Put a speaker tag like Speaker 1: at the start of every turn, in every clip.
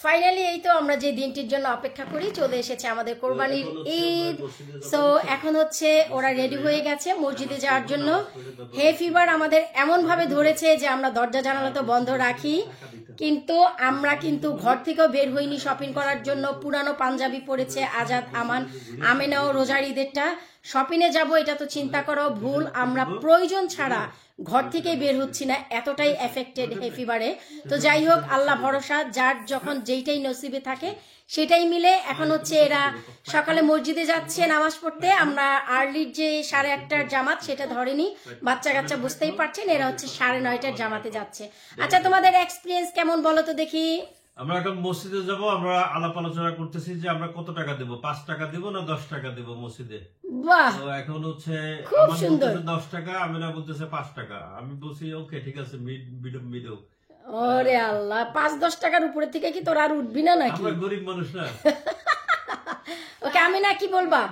Speaker 1: Finally এই তো আমরা যে দিনটির জন্য অপেক্ষা করি চলে এসেছে আমাদের কোরবানির ঈদ। সো এখন হচ্ছে ওরা রেডি হয়ে গেছে মসজিদে যাওয়ার জন্য। হে ফিভার আমাদের এমন ভাবে ধরেছে যে আমরা দরজা জানালা তো বন্ধ রাখি, কিন্তু আমরা কিন্তু ঘর থেকেও বের হইনি শপিং করার জন্য। পুরানো পাঞ্জাবি পরেছে আজাদ, আমান, আমেনাও রোজার ঈদেরটা। শপিংয়ে যাব এটা তো চিন্তা করো ভুল। আমরা প্রয়োজন ছাড়া ঘর থেকে বের হচ্ছি না, এতটাই এফেক্টেড হে ফিভারে। তো যাই হোক, আল্লাহ ভরসা, যার যখন যেইটাই নসিবে থাকে সেটাই মিলে। এখন হচ্ছে এরা সকালে মসজিদে যাচ্ছে নামাজ পড়তে। আমরা আর্লির যে 8:30টার জামাত সেটা ধরেনি, বাচ্চা কাচ্চা বুঝতেই পারছেন, এরা হচ্ছে 9:30টার জামাতে যাচ্ছে। আচ্ছা, তোমাদের এক্সপিরিয়েন্স কেমন বলো তো দেখি।
Speaker 2: আমরা এখন মসজিদে যাব, আমরা আলাপ আলোচনা করতেছি যে আমরা কত টাকা দেব, 5 টাকা দেব না 10 টাকা দেব মসজিদে।
Speaker 1: বাহ,
Speaker 2: তো এখন হচ্ছে
Speaker 1: খুব সুন্দর।
Speaker 2: 10 টাকা, আমিনা বলতেছে 5 টাকা। আমি বলছি ওকে ঠিক আছে, মিডো।
Speaker 1: ওরে আল্লাহ, 5-10 টাকার উপরে থেকে কি তোরা আর উঠবি না নাকি?
Speaker 2: আমরা গরিব মানুষ না।
Speaker 1: ওকে, আমি না কি বলবা?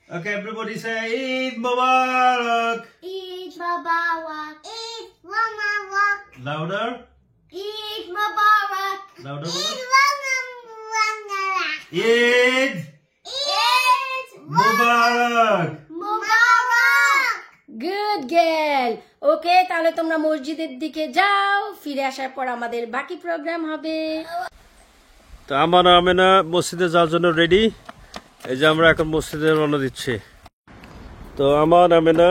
Speaker 2: Okay, everybody say Eid Mubarak.
Speaker 3: Eid Mubarak. Eid Mubarak.
Speaker 2: Louder.
Speaker 3: Eid Mubarak.
Speaker 2: Louder.
Speaker 3: Eid Mubarak.
Speaker 2: Eid
Speaker 3: Eid
Speaker 2: Mubarak.
Speaker 3: Mubarak.
Speaker 1: Good girl. Okay, তাহলে তোমরা মসজিদের দিকে যাও, ফিরে আসার পর আমাদের বাকি প্রোগ্রাম হবে।
Speaker 2: তো আমার আমেনা মসজিদে যাওয়ার জন্য রেডি। এই যে আমরা এখন মসজিদে রওনা দিচ্ছি। তো আমার আমেনা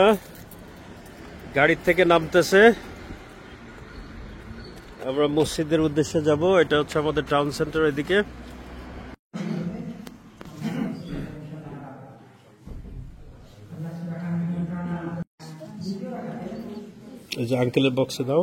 Speaker 2: গাড়ির থেকে নামতেছে, আমরা মসজিদের উদ্দেশ্যে যাব। এটা হচ্ছে আমাদের টাউন সেন্টার এদিকে। এই যে আঙ্কেলের বক্সে দাও।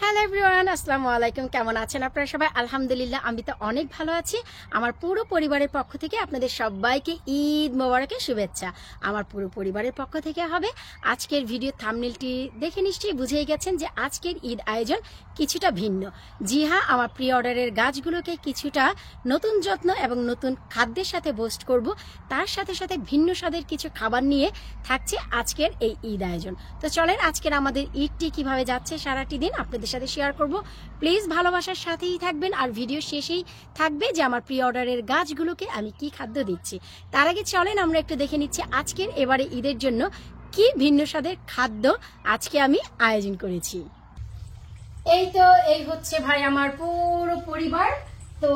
Speaker 1: হ্যালো এভরিওয়ান, আসসালামু আলাইকুম। কেমন আছেন আপনারা সবাই? আলহামদুলিল্লাহ, আমি তো অনেক ভালো আছি। আমার পুরো পরিবারের পক্ষ থেকে আপনাদের সবাইকে ঈদ মোবারকের শুভেচ্ছা। আমার পুরো পরিবারের পক্ষ থেকে হবে। আজকের ভিডিও থাম্বনেলটি দেখে নিশ্চয়ই বুঝেই গেছেন যে আজকের ঈদ আয়োজন কিছুটা ভিন্ন। জি হ্যাঁ, আমার প্রি অর্ডারের গাছগুলোকে কিছুটা নতুন যত্ন এবং নতুন খাদ্যের সাথে বোস্ট করব। তার সাথে সাথে ভিন্ন স্বাদের কিছু খাবার নিয়ে থাকছে আজকের এই ঈদ আয়োজন। তো চলেন আজকের আমাদের ঈদটি কিভাবে যাচ্ছে সারাটি দিন আপনাদের সাথে শেয়ার করব। প্লিজ ভালোবাসার সাথেই থাকবেন, আর ভিডিও শেষেই থাকবে যে আমার প্রি অর্ডারের গাছগুলোকে আমি কি খাদ্য দিচ্ছি। তার আগে চলেন আমরা একটু দেখে নিচ্ছি আজকের এবারে ঈদের জন্য কি ভিন্ন স্বাদের খাদ্য আজকে আমি আয়োজন করেছি। এই তো এই হচ্ছে ভাই আমার পুরো পরিবার। তো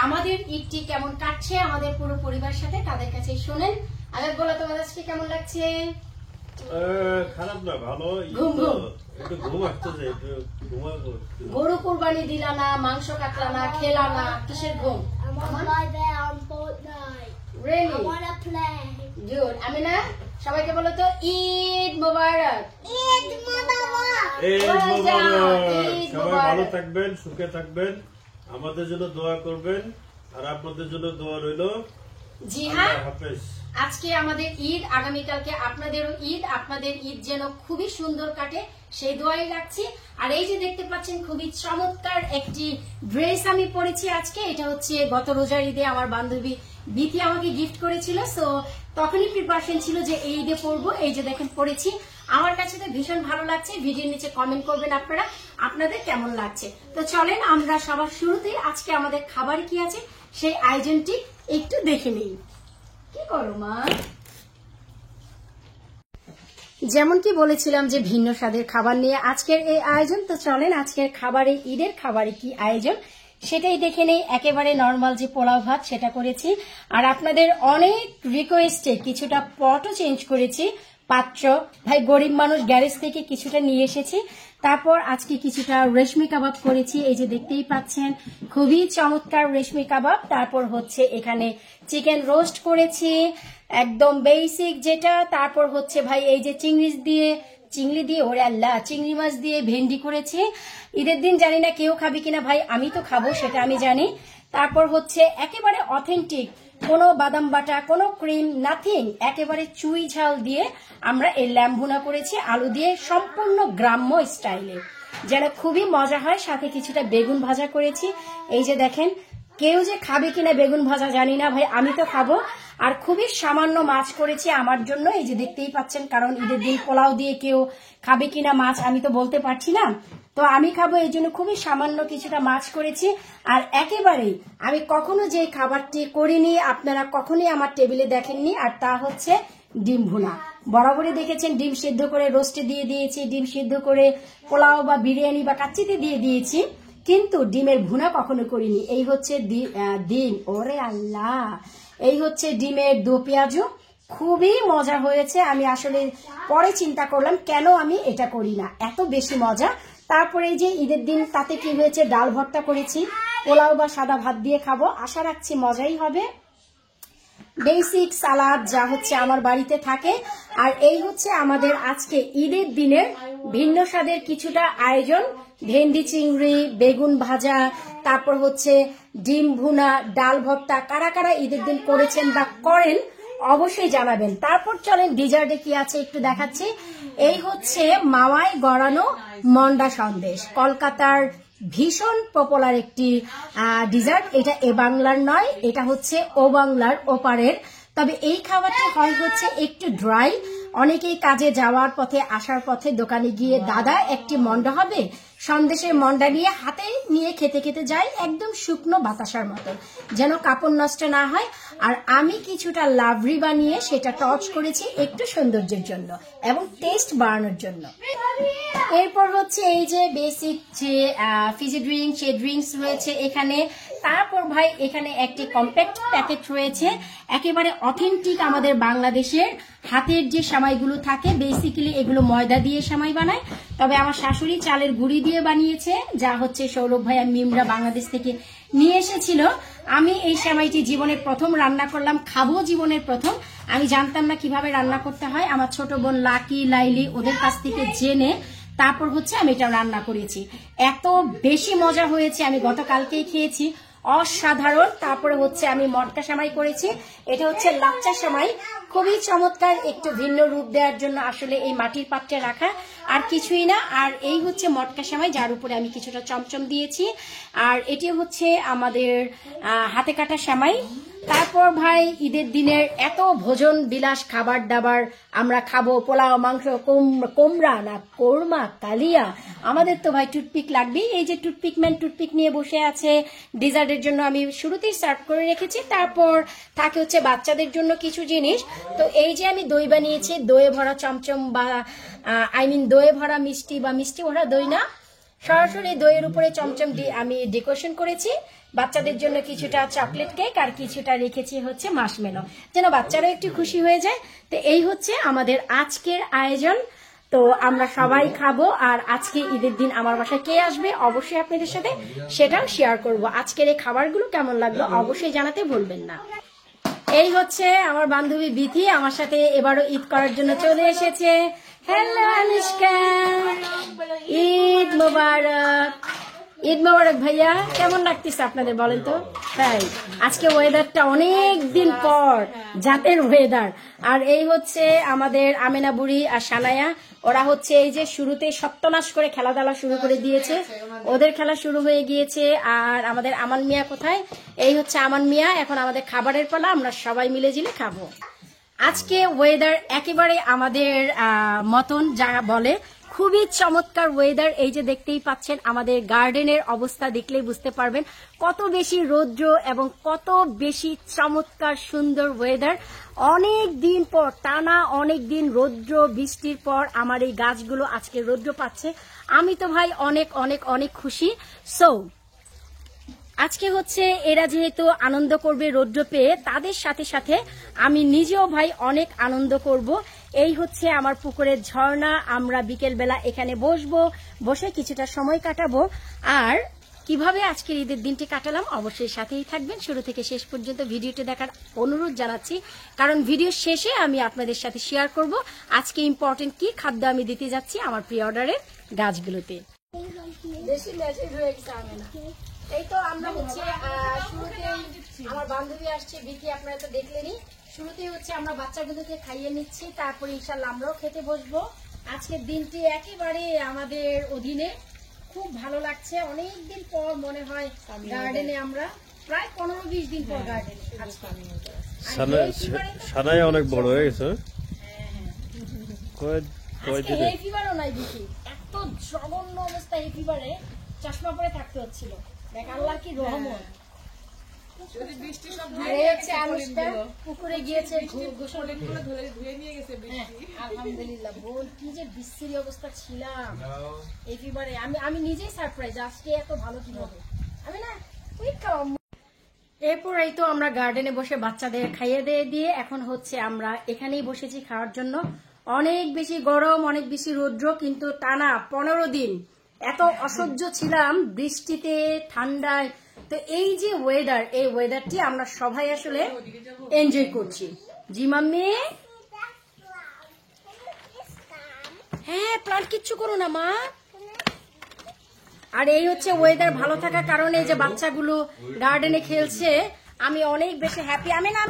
Speaker 1: আমাদের ঈদটি কেমন কাটছে আমাদের পুরো পরিবার সাথে তাদের কাছে শোনেন। আগে বলো তোমাদের আজকে কেমন লাগছে?
Speaker 2: খারাপ না, ভালো।
Speaker 1: ঘুম ঘুম।
Speaker 2: একটু ঘুম আসতেছে, একটু ঘুমাবো।
Speaker 1: গরু কুরবানি দিলা না, মাংস কাটলা না, খেলা না, কিসের ঘুম?
Speaker 3: I want to lie there on Fortnite. I
Speaker 1: Really?
Speaker 3: want to play.
Speaker 1: Good. আমি না সবাইকে বলো তো ঈদ মোবারক।
Speaker 3: Eid Mubarak.
Speaker 2: ঈদ
Speaker 1: ঈদ
Speaker 2: মোবারক। সবাই
Speaker 1: মোবারক।
Speaker 2: ভালো থাকবেন, সুখে থাকবেন, আমাদের জন্য দোয়া করবেন, আর আপনাদের জন্য দোয়া রইল।
Speaker 1: জি হ্যাঁ,
Speaker 2: আল্লাহ হাফেজ।
Speaker 1: আজকে আমাদের ঈদ, আগামীকালকে আপনাদেরও ঈদ। আপনাদের ঈদ যেন খুবই সুন্দর কাটে সেই দোয়াই রাখছি। আর এই যে দেখতে পাচ্ছেন খুবই চমৎকার একটি ড্রেস আমি পরেছি আজকে। এটা হচ্ছে গত রোজার ঈদে আমার বান্ধবী বিথি আমাকে গিফট করেছিল, সো তখনই প্রিপারেশন ছিল যে এই ঈদে পরবো। এই যে দেখেন পরেছি, আমার কাছে তো ভীষণ ভালো লাগছে। ভিডিওর নিচে কমেন্ট করবেন আপনারা আপনাদের কেমন লাগছে। তো চলেন আমরা সবার শুরুতেই আজকে আমাদের খাবার কি আছে সেই আয়োজনটি একটু দেখে নিই। কি করো মা? যেমন কি বলেছিলাম যে ভিন্ন স্বাদের খাবার নিয়ে আজকের এই আয়োজন। তো চলেন আজকের খাবারে, ঈদের খাবারে কি আয়োজন সেটাই দেখে নেই। একেবারে নর্মাল যে পোলাও ভাত সেটা করেছি, আর আপনাদের অনেক রিকোয়েস্টে কিছুটা পটও চেঞ্জ করেছি। পাত্র ভাই গরিব মানুষ গ্যারেজ থেকে কিছুটা নিয়ে এসেছি। তারপর আজকে কিছুটা রেশমি কাবাব করেছি, এই যে দেখতেই পাচ্ছেন খুবই চমৎকার রেশমি কাবাব। তারপর হচ্ছে এখানে চিকেন রোস্ট করেছি একদম বেসিক যেটা। তারপর হচ্ছে ভাই এই যে চিংড়ি দিয়ে ওরে আল্লাহ, চিংড়ি মাছ দিয়ে ভেন্ডি করেছি। ঈদের দিন জানি না কেউ খাবে কিনা ভাই, আমি তো খাবো সেটা আমি জানি। তারপর হচ্ছে একেবারে অথেন্টিক, কোনো বাদাম বাটা, কোনো ক্রিম, নাথিং, একেবারে চুই ঝাল দিয়ে আমরা এই ল্যাম্ব ভুনা করেছি আলু দিয়ে, সম্পূর্ণ গ্রাম্য স্টাইলে, যেন খুবই মজা হয়। সাথে কিছুটা বেগুন ভাজা করেছি। এই যে দেখেন, কেউ যে খাবে কিনা বেগুন ভাজা জানি না ভাই, আমি তো খাবো। আর খুবই সামান্য মাছ করেছি আমার জন্য, এই যে দেখতেই পাচ্ছেন, কারণ ঈদের দিন পোলাও দিয়ে কেউ খাবে কিনা মাছ আমি তো বলতে পারছি না, তো আমি খাবো এই জন্য খুবই সামান্য কিছুটা মাছ করেছি। আর একেবারেই আমি কখনো যে খাবারটি করিনি, আপনারা কখনোই আমার টেবিলে দেখেননি, আর তা হচ্ছে ডিম ভুনা। বরাবরই দেখেছেন ডিম সিদ্ধ করে রোস্টে দিয়ে দিয়েছি, ডিম সিদ্ধ করে পোলাও বা বিরিয়ানি বা কাচ্চিতে দিয়ে দিয়েছি, কিন্তু ডিমের ভুনা কখনো করিনি। এই হচ্ছে ডিম, ওরে আল্লাহ, এই হচ্ছে ডিমের দো পেঁয়াজু, খুবই মজা হয়েছে। আমি আসলে পরে চিন্তা করলাম কেন আমি এটা করি না, এত বেশি মজা। তারপরে এই যে ঈদের দিন তাতে কি হয়েছে, ডাল ভর্তা করেছি, পোলাও বা সাদা ভাত দিয়ে খাবো, আশা রাখছি মজাই হবে। বেসিক সালাদ যা হচ্ছে আমার বাড়িতে থাকে। আর এই হচ্ছে আমাদের আজকে ঈদের দিনের ভিন্ন স্বাদের কিছুটা আয়োজন। ভেন্ডি চিংড়ি, বেগুন ভাজা, তারপর হচ্ছে ডিম ভুনা, ডাল ভর্তা। কারা কারা ঈদের দিন করেছেন বা করেন অবশ্যই জানাবেন। তারপর চলেন ডিজার্টে কি আছে একটু দেখাচ্ছি। এই হচ্ছে মাওয়ায় গড়ানো মন্ডা সন্দেশ, কলকাতার ভীষণ পপুলার একটি ডিজার্ট। এটা এ বাংলার নয়, এটা হচ্ছে ও বাংলার ওপারের। তবে এই খাবারটা হয় হচ্ছে একটু ড্রাই। অনেকেই কাজে যাওয়ার পথে, আসার পথে দোকানে গিয়ে দাদা একটি মন্ডা হবে, সন্দেশের মন্ডা নিয়ে হাতে নিয়ে খেতে খেতে যায়, একদম শুকনো বাতাসার মতো, যেন কাপড় নষ্ট না হয়। আর আমি কিছুটা লাভরি বানিয়ে সেটা টচ করেছি একটু সৌন্দর্যের জন্য এবং টেস্ট বাড়ানোর জন্য। এরপর হচ্ছে এই যে বেসিক যে ফিজি ড্রিঙ্ক, সে ড্রিঙ্কস রয়েছে এখানে। তারপর ভাই এখানে একটি কম্প্যাক্ট প্যাকেট রয়েছে, একেবারে অথেন্টিক আমাদের বাংলাদেশের হাতের যে সেমাইগুলো থাকে। বেসিক্যালি এগুলো ময়দা দিয়ে সেমাই বানায়, তবে আমার শাশুড়ি চালের গুঁড়ি দিয়ে বানিয়েছে, যা হচ্ছে সৌরভ ভাই আর মিমরা বাংলাদেশ থেকে নিয়ে এসেছিল। আমি এই সেমাইটি জীবনের প্রথম রান্না করলাম, খাবো জীবনের প্রথম। আমি জানতাম না কিভাবে রান্না করতে হয়, আমার ছোট বোন লাকি, লাইলি ওদের কাছ থেকে জেনে তারপর হচ্ছে আমি এটা রান্না করেছি। এত বেশি মজা হয়েছে, আমি গতকালকেই খেয়েছি, অসাধারণ। তারপরে হচ্ছে আমি মটকা সেমাই করেছি, এটা হচ্ছে লাচ্চা সেমাই, খুবই চমৎকার, একটু ভিন্ন রূপ দেওয়ার জন্য আসলে এই মাটির পাত্রে রাখা, আর কিছুই না। আর এই হচ্ছে মটকা সেমাই, যার উপরে আমি কিছুটা চমচম দিয়েছি। আর এটি হচ্ছে আমাদের হাতে কাটা সেমাই। তারপর ভাই ঈদের দিনের এত ভোজন বিলাস খাবার দাবার আমরা খাবো, পোলাও, মাংস, কোমরা না কোরমা, কালিয়া, আমাদের তো ভাই টুথপিক লাগবেই। এই যে টুথপিক ম্যান টুথপিক নিয়ে বসে আছে। ডিজার্টের জন্য আমি শুরুতেই সার্ভ করে রেখেছি। তারপর থাকে হচ্ছে বাচ্চাদের জন্য কিছু জিনিস। তো এই যে আমি দই বানিয়েছি, দইয়ে ভরা চমচম বা দইয়ে ভরা মিষ্টি বা মিষ্টি ভরা দই না, সরাসরি দইয়ের উপরে চমচম আমি ডেকোরেশন করেছি। বাচ্চাদের জন্য কিছুটা চকলেট কেক আর কিছুটা রেখেছি হচ্ছে মার্শমেলো, যেন বাচ্চারাও একটু খুশি হয়ে যায়। তো এই হচ্ছে আমাদের আজকের আয়োজন। তো আমরা সবাই খাবো, আর আজকে ঈদের দিন আমার বাসায় কে আসবে অবশ্যই আপনাদের সাথে সেটাও শেয়ার করব। আজকের এই খাবারগুলো কেমন লাগলো অবশ্যই জানাতে ভুলবেন না। এই হচ্ছে আমার বান্ধবী বিথি, আমার সাথে এবারও ঈদ করার জন্য চলে এসেছে। হ্যালো আনুষ্কা, ঈদ মোবারক। ঈদ মোবারক ভাইয়া, কেমন লাগতেছে আপনাদের বলেন তো? তাই আজকে ওয়েদারটা অনেক দিন পর জাতের ওয়েদার। আর এই হচ্ছে আমাদের আমেনা বুড়ি আর সানায়া, ওরা হচ্ছে এই যে শুরুতে সপ্তনাশ করে খেলাধুলা শুরু করে দিয়েছে, ওদের খেলা শুরু হয়ে গিয়েছে। আর আমাদের আমান মিয়া কোথায়? এই হচ্ছে আমান মিয়া। এখন আমাদের খাবারের পালা, আমরা সবাই মিলে জিলে খাবো। আজকে ওয়েদার একেবারে আমাদের মতন যা বলে, খুবই চমৎকার ওয়েদার। এই যে দেখতেই পাচ্ছেন আমাদের গার্ডেনের অবস্থা দেখলেই বুঝতে পারবেন কত বেশি রৌদ্র এবং কত বেশি চমৎকার সুন্দর ওয়েদার। অনেক দিন পর, টানা অনেক দিন রৌদ্র বৃষ্টির পর আমার এই গাছগুলো আজকে রৌদ্র পাচ্ছে। আমি তো ভাই অনেক অনেক অনেক খুশি। সো আজকে হচ্ছে এরা যেহেতু আনন্দ করবে রৌদ্র পেয়ে, তাদের সাথে সাথে আমি নিজেও ভাই অনেক আনন্দ করব। এই হচ্ছে আমার পুকুরের ঝর্ণা, আমরা বিকেল বেলা এখানে বসবো, বসে কিছুটা সময় কাটাবো। আর কিভাবে আজকের ঈদের দিনটি কাটালাম অবশ্যই সাথেই থাকবেন, শুরু থেকে শেষ পর্যন্ত ভিডিওটি দেখার অনুরোধ জানাচ্ছি, কারণ ভিডিও শেষে আমি আপনাদের সাথে শেয়ার করব আজকে ইম্পর্টেন্ট কি খাদ্য আমি দিতে যাচ্ছি আমার প্রি অর্ডারের গাছগুলোতে। এই তো আমরা হচ্ছে শুরুতে আমার বান্ধবী আসছে বিকি, আপনারা তো দেখলেনই। শুরুতেই হচ্ছে আমরা বাচ্চাগুলোকে খাইয়ে নিচ্ছি, তারপরে ইনশাল্লাহ আমরাও খেতে বসবো। আজকের দিনটি একেবারে আমাদের অধীনে, খুব ভালো লাগছে। অনেকদিন পর মনে হয় গার্ডেনে, আমরা প্রায় 15-20 দিন পর গার্ডেনে।
Speaker 2: সানাই অনেক বড় হয়ে গেছে।
Speaker 1: এই ফিভারও নাই বিকি, এত জঘন্য অবস্থা এই ফিভারে, চশমা পরে থাকতে হচ্ছিল। দেখ আল্লাহ কি রহমত। পুকুরে গিয়েছে আলহামদুলিল্লাহ। বোন কি যে বিশ্রী অবস্থা ছিলাম এই ফিভারে, আমি নিজেই সারপ্রাইজ আজকে এত ভালো কি হবে। আমি না এরপর এই তো আমরা গার্ডেনে বসে বাচ্চাদের খাইয়ে দিয়ে এখন হচ্ছে আমরা এখানেই বসেছি খাওয়ার জন্য। অনেক বেশি গরম, অনেক বেশি রৌদ্র, কিন্তু টানা 15 দিন এত অসহ্য ছিলাম বৃষ্টিতে ঠান্ডায়। তো এই যে ওয়েদার, এই ওয়েদারটি আমরা সবাই আসলে এনজয় করছি। জি মাম্মি, হ্যাঁ প্লান্ট কিচ্ছু করো না মা। আর এই হচ্ছে ওয়েদার ভালো থাকার কারণে যে বাচ্চাগুলো গার্ডেনে খেলছে, আমি অনেক বেশি হ্যাপি। আমি না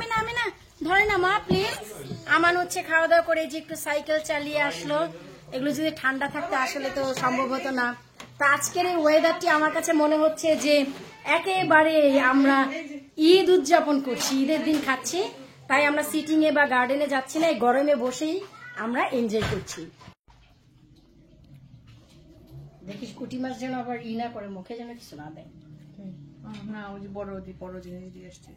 Speaker 1: ধরে না মা প্লিজ। আমান হচ্ছে খাওয়া দাওয়া করে যে একটু সাইকেল চালিয়ে আসলো। এগুলো যদি ঠান্ডা থাকতে আসলে তো সম্ভব হতো না। তা আজকের এই ওয়েদারটি আমার কাছে মনে হচ্ছে যে একেবারে আমরা ঈদ উদযাপন করছি, ঈদের দিন খাচ্ছি। তাই আমরা সিটিং এ বা গার্ডেনে যাচ্ছি না, এই গরমে বসেই আমরা এনজয় করছি। দেখিস কুটি মাছ যেন আবার না করে, মুখে যেন কিছু না দেয়।
Speaker 4: না ওই যে বড় জিনিস দিয়ে আসছে,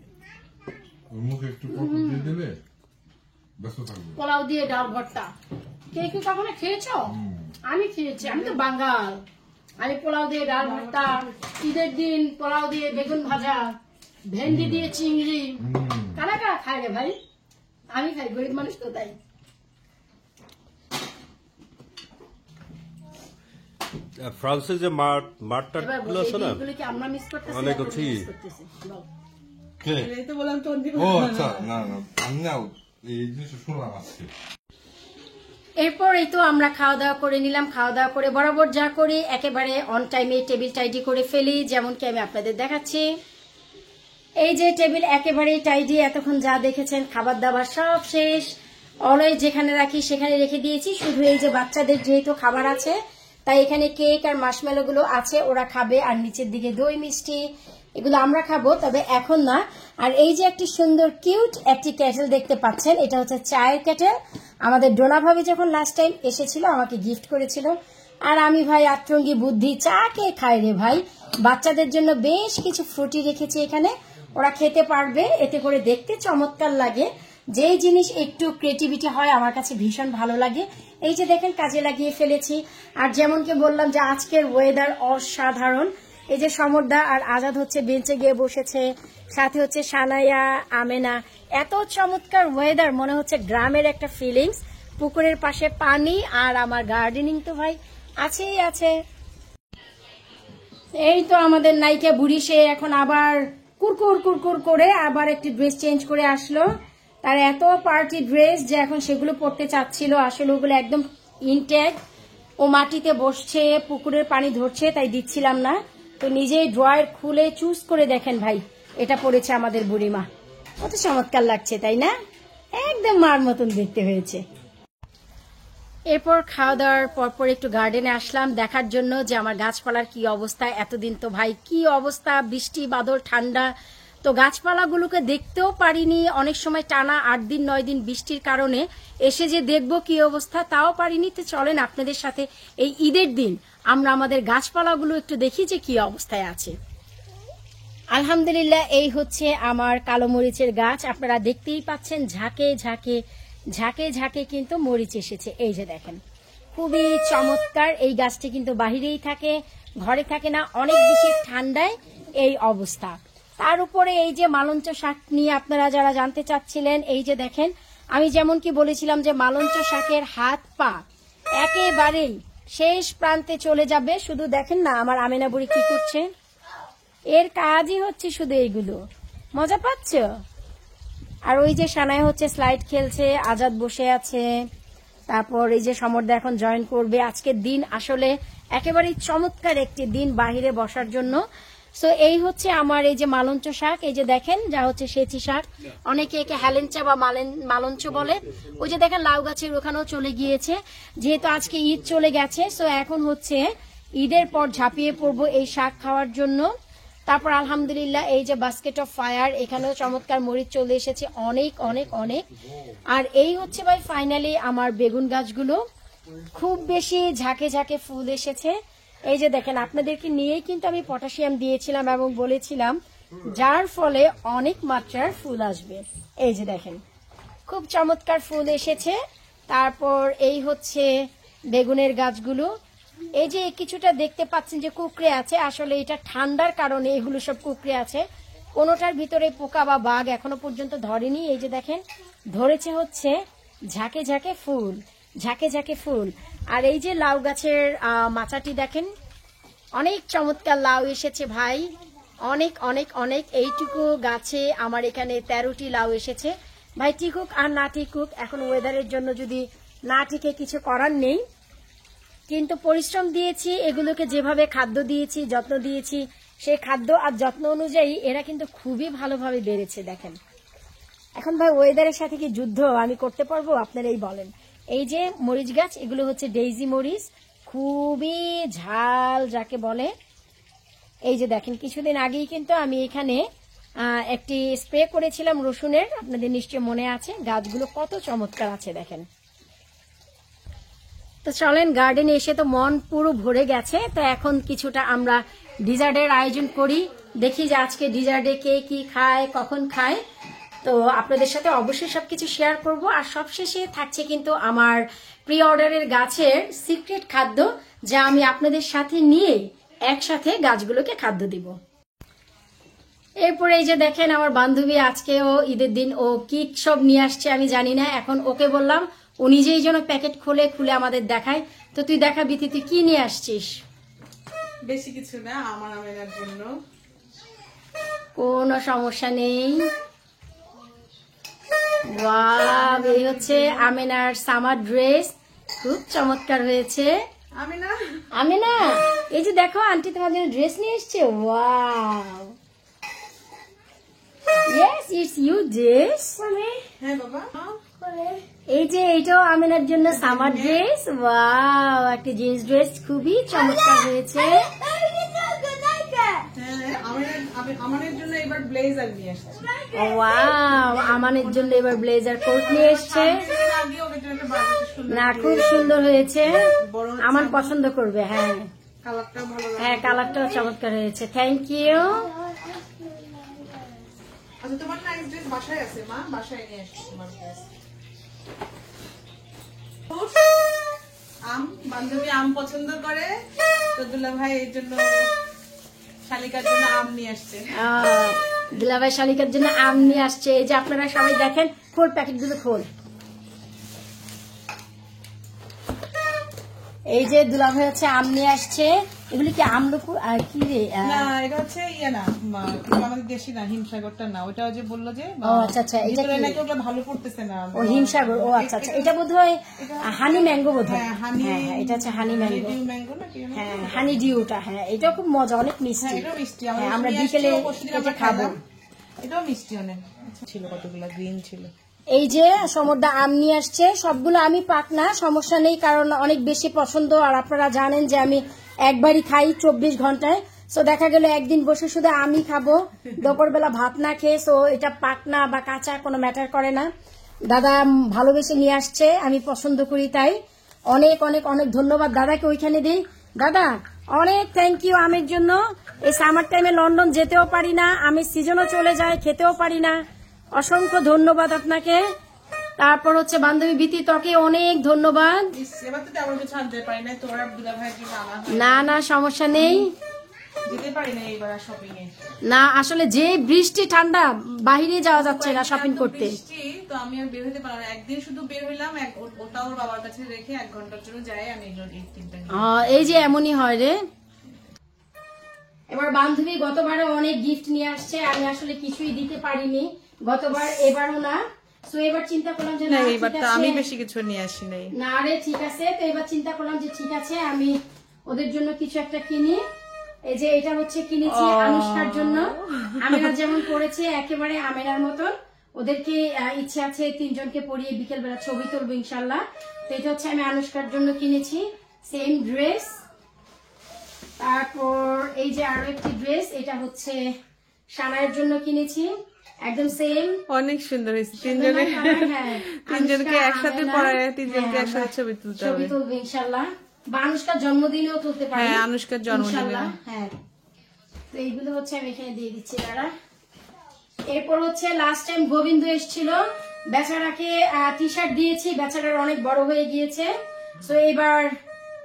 Speaker 5: মুখে একটু দিয়ে দেবে, ব্যস্ত থাকবে।
Speaker 1: পোলাও দিয়ে ডাল ভর্তা, কে কি কখনো খেয়েছো? আমি খেয়েছি, আমি তো বাঙাল। আমি পোলাও দিয়ে ডাল ভর্তা, ঈদের দিন পোলাও দিয়ে বেগুন ভাজা, ভেন্ডি দিয়ে চিংড়ি, কারা কারা খায় রে ভাই? আমি খাই, গরিব মানুষ তো তাই।
Speaker 2: ফ্রান্সের যে মাঠটা আছে না, অনেক হচ্ছে।
Speaker 4: এই তো বললাম তো
Speaker 5: ও আচ্ছা, না আমি না এই জিনিসটা শুনলাম আজকে।
Speaker 1: এরপর এই তো আমরা খাওয়া দাওয়া করে নিলাম। খাওয়া দাওয়া করে বরাবর যা করি একেবারে অন টাইমে টেবিল টাইডি করে ফেলি, যেমন কি আমি আপনাদের দেখাচ্ছি। এই যে টেবিল একেবারে টাইডি, এতক্ষণ যা দেখেছেন খাবার দাবার সব শেষ। অলওয়েজ যেখানে রাখি সেখানে রেখে দিয়েছি, শুধু এই যে বাচ্চাদের যেহেতু খাবার আছে তাই এখানে কেক আর মার্শমেলো গুলো আছে, ওরা খাবে। আর নিচের দিকে দই মিষ্টি, এগুলো আমরা খাবো, তবে এখন না। আর এই যে একটি সুন্দর কিউট একটি কেটেল দেখতে পাচ্ছেন, এটা হচ্ছে চায়ের কেটেল। আমাদের ডোনা ভাবি যখন লাস্ট টাইম এসেছিল আমাকে গিফট করেছিল। আর আমি ভাই আত্রঙ্গী বুদ্ধি, চা কে খায় রে ভাই। বাচ্চাদের জন্য বেশ কিছু ফ্রুটি রেখেছি এখানে, ওরা খেতে পারবে, এতে করে দেখতে চমৎকার লাগে। যেই জিনিস একটু ক্রিয়েটিভিটি হয় আমার কাছে ভীষণ ভালো লাগে। এই যে দেখেন কাজে লাগিয়ে ফেলেছি। আর যেমনকি বললাম যে আজকের ওয়েদার অসাধারণ। এই যে সমরদা আর আজাদ হচ্ছে বেঞ্চে গিয়ে বসেছে, সাথে হচ্ছে সানায়া, আমেনা। এত চমৎকার ওয়েদার, মনে হচ্ছে গ্রামের একটা ফিলিংস। পুকুরের পাশে পানি, আর আমার গার্ডেনিং তো ভাই আছেই আছে। এই তো আমাদের নায়িকা বুড়ি, সে এখন আবার কুরকুর কুরকুর করে আবার একটি ড্রেস চেঞ্জ করে আসলো। তার এত পার্টি ড্রেস যে এখন সেগুলো পরতে চাচ্ছিল, আসলে ওগুলো একদম ইনট্যাক্ট। ও মাটিতে বসছে, পুকুরের পানি ধরছে, তাই দিচ্ছিলাম না। তো নিজেই ড্রয়ার খুলে চুজ করে দেখেন ভাই, এটা পরেছে আমাদের বুড়িমা। কত চমৎকার লাগছে তাই না? একদম মার মতন দেখতে হয়েছে। এরপর খাওয়া দাওয়ার পরপর একটু গার্ডেনে আসলাম দেখার জন্য যে আমার গাছপালার কি অবস্থা। এতদিন তো ভাই কি অবস্থা, বৃষ্টি বাদল ঠান্ডা, তো গাছপালাগুলোকে দেখতেও পারিনি। অনেক সময় টানা 8 দিন 9 দিন বৃষ্টির কারণে এসে যে দেখবো কি অবস্থা তাও পারিনি। তো চলেন আপনাদের সাথে এই ঈদের দিন আমরা আমাদের গাছপালাগুলো একটু দেখি যে কি অবস্থায় আছে। আলহামদুলিল্লাহ, এই হচ্ছে আমার কালো মরিচের গাছ। আপনারা দেখতেই পাচ্ছেন ঝাঁকে ঝাঁকে ঝাঁকে ঝাঁকে কিন্তু মরিচ এসেছে। এই যে দেখেন, খুবই চমৎকার। এই গাছটি কিন্তু বাহিরেই থাকে, ঘরে থাকে না, অনেক বেশি ঠান্ডায় এই অবস্থা। তার উপরে এই যে মালঞ্চ শাক নিয়ে আপনারা যারা জানতে চাচ্ছিলেন, এই যে দেখেন, আমি যেমন কি বলেছিলাম যে মালঞ্চ শাকের হাত পা একেবারেই শেষ প্রান্তে চলে যাবে। শুধু দেখেন না আমার আমেনা বুড়ি কি করছে, এর কাজই হচ্ছে শুধু এইগুলো। মজা পাচ্ছ? আর ওই যে সানায় হচ্ছে স্লাইড খেলছে, আজাদ বসে আছে, তারপর এই যে সমরদা এখন জয়েন করবে। আজকের দিন আসলে একেবারেই চমৎকার একটি দিন বাহিরে বসার জন্য। সো এই হচ্ছে আমার এই যে মালঞ্চ শাক, এই যে দেখেন যা হচ্ছে সেচি শাক, অনেকে একে হেলেঞ্চা বা মালঞ্চ বলে। ওই যে দেখেন লাউ গাছের ওখানেও চলে গিয়েছে, যেহেতু আজকে ঈদ চলে গেছে। সো এখন হচ্ছে ঈদের পর ঝাঁপিয়ে পড়বো এই শাক খাওয়ার জন্য। তারপর আলহামদুলিল্লাহ এই যে বাস্কেট অফ ফায়ার, এখানেও চমৎকার মরিচ চলে এসেছে অনেক অনেক অনেক। আর এই হচ্ছে ভাই ফাইনালি আমার বেগুন গাছগুলো, খুব বেশি ঝাঁকে ঝাঁকে ফুল এসেছে। এই যে দেখেন, আপনাদেরকে নিয়েই কিন্তু আমি পটাশিয়াম দিয়েছিলাম এবং বলেছিলাম যার ফলে অনেক মাত্রার ফুল আসবে। এই যে দেখেন খুব চমৎকার ফুল এসেছে। তারপর এই হচ্ছে বেগুনের গাছগুলো, এই যে কিছুটা দেখতে পাচ্ছেন যে কুকড়ে আছে, আসলে এটা ঠান্ডার কারণে এগুলো সব কুকড়ে আছে। কোনোটার ভিতরে পোকা বা বাঘ এখনো পর্যন্ত ধরেনি। এই যে দেখেন ধরেছে হচ্ছে ঝাঁকে ঝাঁকে ফুল, ঝাঁকে ঝাঁকে ফুল। আর এই যে লাউ গাছের মাচাটি দেখেন, অনেক চমৎকার লাউ এসেছে ভাই, অনেক অনেক অনেক। এইটুকু গাছে আমার এখানে 13টি লাউ এসেছে ভাই। টিকুক আর না টিকুক, এখন ওয়েদারের জন্য যদি না টিকে কিছু করার নেই, কিন্তু পরিশ্রম দিয়েছি, এগুলোকে যেভাবে খাদ্য দিয়েছি, যত্ন দিয়েছি, সেই খাদ্য আর যত্ন অনুযায়ী এরা কিন্তু খুবই ভালোভাবে বেড়েছে। দেখেন এখন ভাই ওয়েদারের সাথে কি যুদ্ধ আমি করতে পারবো আপনারাই বলেন। এই যে মরিচ গাছ, এগুলো হচ্ছে ডেইজি মরিচ, খুবই ঝাল যাকে বলে। এই যে দেখেন কিছুদিন আগেই কিন্তু আমি এখানে একটি স্প্রে করেছিলাম রসুনের, আপনাদের নিশ্চয় মনে আছে। গাছগুলো কত চমৎকার আছে দেখেন। তো চলেন গার্ডেনে এসে তো মন পুরো ভরে গেছে। তো এখন কিছুটা আমরা ডিজার্টের আয়োজন করি, দেখি যে আজকে ডিজার্টে কে কি খায়, কখন খায়। তো আপনাদের সাথে অবশ্যই সবকিছু শেয়ার করব। আর সবশেষে থাকছে কিন্তু আমার প্রি অর্ডারের গাছের সিক্রেট খাদ্য, যা আমি আপনাদের সাথে নিয়ে একসাথে গাছগুলোকে খাদ্য দিব। এরপরে এই যে দেখেন আমার বান্ধবী, আজকেও ঈদের দিন ও কি সব নিয়ে আসছে আমি জানি না। এখন ওকে বললাম ও নিজেই যেন প্যাকেট খুলে খুলে আমাদের দেখায়। তো তুই দেখা বিথি, তুই কি নিয়ে আসছিস?
Speaker 4: বেশি কিছু না, আমার আমেনার জন্য।
Speaker 1: কোনো সমস্যা নেই। ওয়াও, এই হচ্ছে আমেনার সামার ড্রেস, খুব চমৎকার হয়েছে।
Speaker 4: আমেনা,
Speaker 1: আমেনা এই যে দেখো আন্টি তোমার জন্য ড্রেস নিয়ে এসছে। Wow, yes it's you dress.
Speaker 4: হ্যাঁ বাবা,
Speaker 1: এই যে এইটাও আমেনার জন্য সামার ড্রেস। ওয়াও, একটা জিন্স ড্রেস খুবই চমৎকার হয়েছে।
Speaker 4: হ্যাঁ আমানের জন্য এবার ব্লেজার নিয়ে আসছে।
Speaker 1: ওয়াও, আমানের জন্য এবার ব্লেজার কোট নিয়ে এসছে। না, খুব সুন্দর হয়েছে, আমার পছন্দ করবে। হ্যাঁ
Speaker 4: কালারটাও ভালো,
Speaker 1: হ্যাঁ কালারটাও চমৎকার হয়েছে। Thank you.
Speaker 4: আচ্ছা তোমার নাইস ড্রেস বাসায় আছে মা, বাসায় নিয়ে আসছি তোমার ড্রেস। আম, বান্ধবী আম পছন্দ করে, তো দুলা ভাই এর জন্য শালিকার জন্য আম নিয়ে আসছে।
Speaker 1: দুলাভাই শালিকার জন্য আম নিয়ে আসছে। এই যে আপনারা সবাই দেখেন, খোল প্যাকেটগুলো খোল। এই যে দুলাভাই হচ্ছে আম নিয়ে আসছে। এগুলি কি আমলকু আর কি রে?
Speaker 4: না, এটা হচ্ছে ইয়ে না, আমাদের দেশি না, হিমসাগরটা না। ওটা যে বললো যে
Speaker 1: ও আচ্ছা আচ্ছা, এটা
Speaker 4: ভিতরে
Speaker 1: কি?
Speaker 4: নাকি ওটা ভালো পড়তেছে না।
Speaker 1: ও হিমসাগর, ও আচ্ছা আচ্ছা, এটা বোধহয় হানি ম্যাঙ্গো বোধহয়।
Speaker 4: হ্যাঁ, হানি,
Speaker 1: হ্যাঁ হ্যাঁ, এটা হচ্ছে হানি ম্যাঙ্গো।
Speaker 4: ডিউ ম্যাঙ্গো নাকি?
Speaker 1: হ্যাঁ, হানি ডিউটা। হ্যাঁ, এটাও খুব মজা, অনেক মিষ্টি।
Speaker 4: হ্যাঁ, এটাও মিষ্টি।
Speaker 1: হ্যাঁ, আমরা বিকেলে এটা খাবো।
Speaker 4: এটাও মিষ্টি অনেক। আচ্ছা, ছিল কতগুলো গ্রিন ছিল।
Speaker 1: এই যে সমরদা আম নিয়ে আসছে, সবগুলো আমি পাক না, সমস্যা নেই, কারণ অনেক বেশি পছন্দ। আর আপনারা জানেন যে আমি একবারই খাই 24 ঘন্টায়। সো দেখা গেল একদিন বসে শুধু আমি খাবো, দুপুরবেলা ভাত না খেয়ে। সো এটা পাক না বা কাঁচা কোনো ম্যাটার করে না। দাদা ভালোবেসে নিয়ে আসছে, আমি পছন্দ করি, তাই অনেক অনেক অনেক ধন্যবাদ দাদাকে। ওইখানে দিই দাদা, অনেক থ্যাংক ইউ আমের জন্য। এই সামার টাইমে লন্ডন যেতেও পারি না, আমের সিজনও চলে যায়, খেতেও পারি না। অসংখ্য ধন্যবাদ আপনাকে। তারপর হচ্ছে বান্ধবী বিতি, তোকে অনেক ধন্যবাদ।
Speaker 4: এবার তো তেমন কিছু আনতে পারি না, তোরা দুলা ভাইয়ের জন্য আনা হয়।
Speaker 1: না না, সমস্যা নেই।
Speaker 4: যেতে পারি না এইবার শপিং এ।
Speaker 1: না আসলে যে বৃষ্টি ঠান্ডা, বাইরে যাওয়া যাচ্ছে না শপিং করতে।
Speaker 4: বৃষ্টি, তো আমি আর বের হতে পারলাম না। একদিন শুধু বের হইলাম, ওটা ওর বাবার কাছে রেখে 1 ঘন্টার জন্য যাই আমি। এই 3টা
Speaker 1: এই যে এমনই হয় রে। এবার বান্ধবী গতবারও অনেক গিফট নিয়ে আসছে, আমি আসলে কিছুই দিতে পারিনি গতবার, এবারও না। তো এবার চিন্তা করলাম যে না,
Speaker 4: এইবার
Speaker 1: ঠিক
Speaker 4: তো
Speaker 1: আছে।
Speaker 4: আমি বেশি কিছু নিয়ে আসি নাই।
Speaker 1: না রে, ঠিক আছে। তো এবার চিন্তা করলাম যে ঠিক আছে, আমি ওদের জন্য কিছু একটা কিনি। এই যে এটা হচ্ছে কিনেছি আনুষ্কার জন্য। আমেরা যেমন পড়েছে একেবারে আমেরার মতন, ওদেরকে ইচ্ছে আছে 3 জনকে পরিয়ে বিকেল বেলা ছবি তুলবো ইনশাল্লাহ। তো এটা হচ্ছে আমি আনুষ্কার জন্য কিনেছি, সেম ড্রেস। তারপর এই যে আরো একটি ড্রেস, এটা হচ্ছে সানায়ের জন্য কিনেছি, একদম সেম।
Speaker 4: অনেক সুন্দর হয়েছে।
Speaker 1: হ্যাঁ,
Speaker 4: তিনজনকে একসাথে পড়ায়, 3 জনকে একসাথে ছবি তুলতে
Speaker 1: ছবি
Speaker 4: হবে।
Speaker 1: তুলবো ইনশাল্লাহ। বা আনুষ্কার জন্মদিনেও তুলতে পারি।
Speaker 4: হ্যাঁ, আনুষ্কার জন্মদিনে।
Speaker 1: ইনশাল্লাহ, হ্যাঁ। তো এইগুলো হচ্ছে আমি এখানে দিয়ে দিচ্ছি দাঁড়া। এরপর হচ্ছে লাস্ট টাইম গোবিন্দ এসেছিল, বেচারাকে টি শার্ট দিয়েছি, বেচারার অনেক বড় হয়ে গিয়েছে। তো এবার